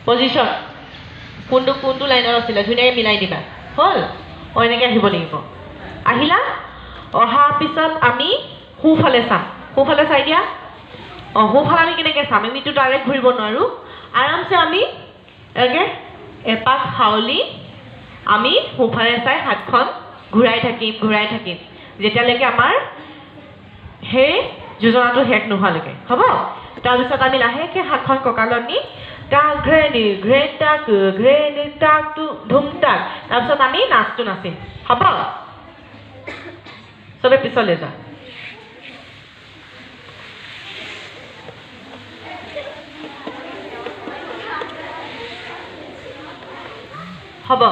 position কোনটো লাইনত আছিলে ধুনীয়াকৈ মিলাই দিবা হ'ল এনেকৈ আহিব লাগিব আহিলা অহাৰ পিছত আমি সোঁফালে চাম সোঁফালে চাই দিয়া সোঁফালে আমি কেনেকৈ চাম আমিতো ডাইৰেক্ট ঘূৰিব নোৱাৰোঁ আৰামছে আমি এনেকৈ এপাক হাউলি আমি সোঁফালে চাই হাতখন ঘূৰাই থাকিম যেতিয়ালৈকে আমাৰ সেই যোজনাটো শেষ নোহোৱালৈকে হ'ব তাৰপিছত আমি লাহেকৈ হাতখন কঁকালত নি টাক ঘ্ৰেনি ঘ্ৰেনি টাকটো ধুম টাক তাৰপিছত আমি নাচটো নাচিম হ'ব চবে পিছলৈ যা হ'ব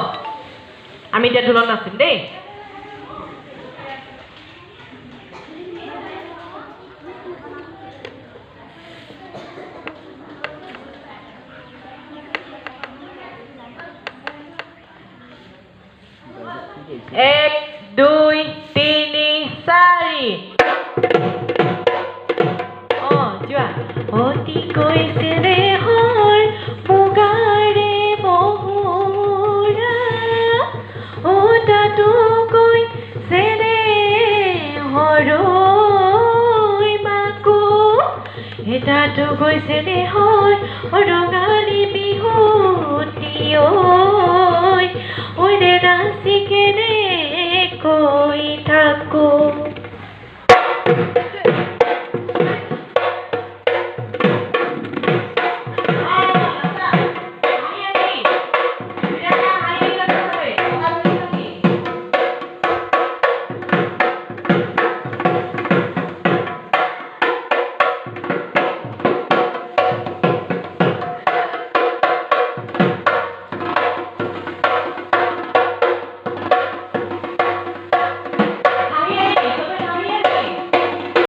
আমি এতিয়া ঢোলত নাচিম দেই এক দুই তিনি চাৰি যোৱা অতি কৈছে দেহৰ মুগাৰে বহুৰা তাতো কৈছে দেহৰ মাকো তাতো কৈছে দেহৰ ৰঙা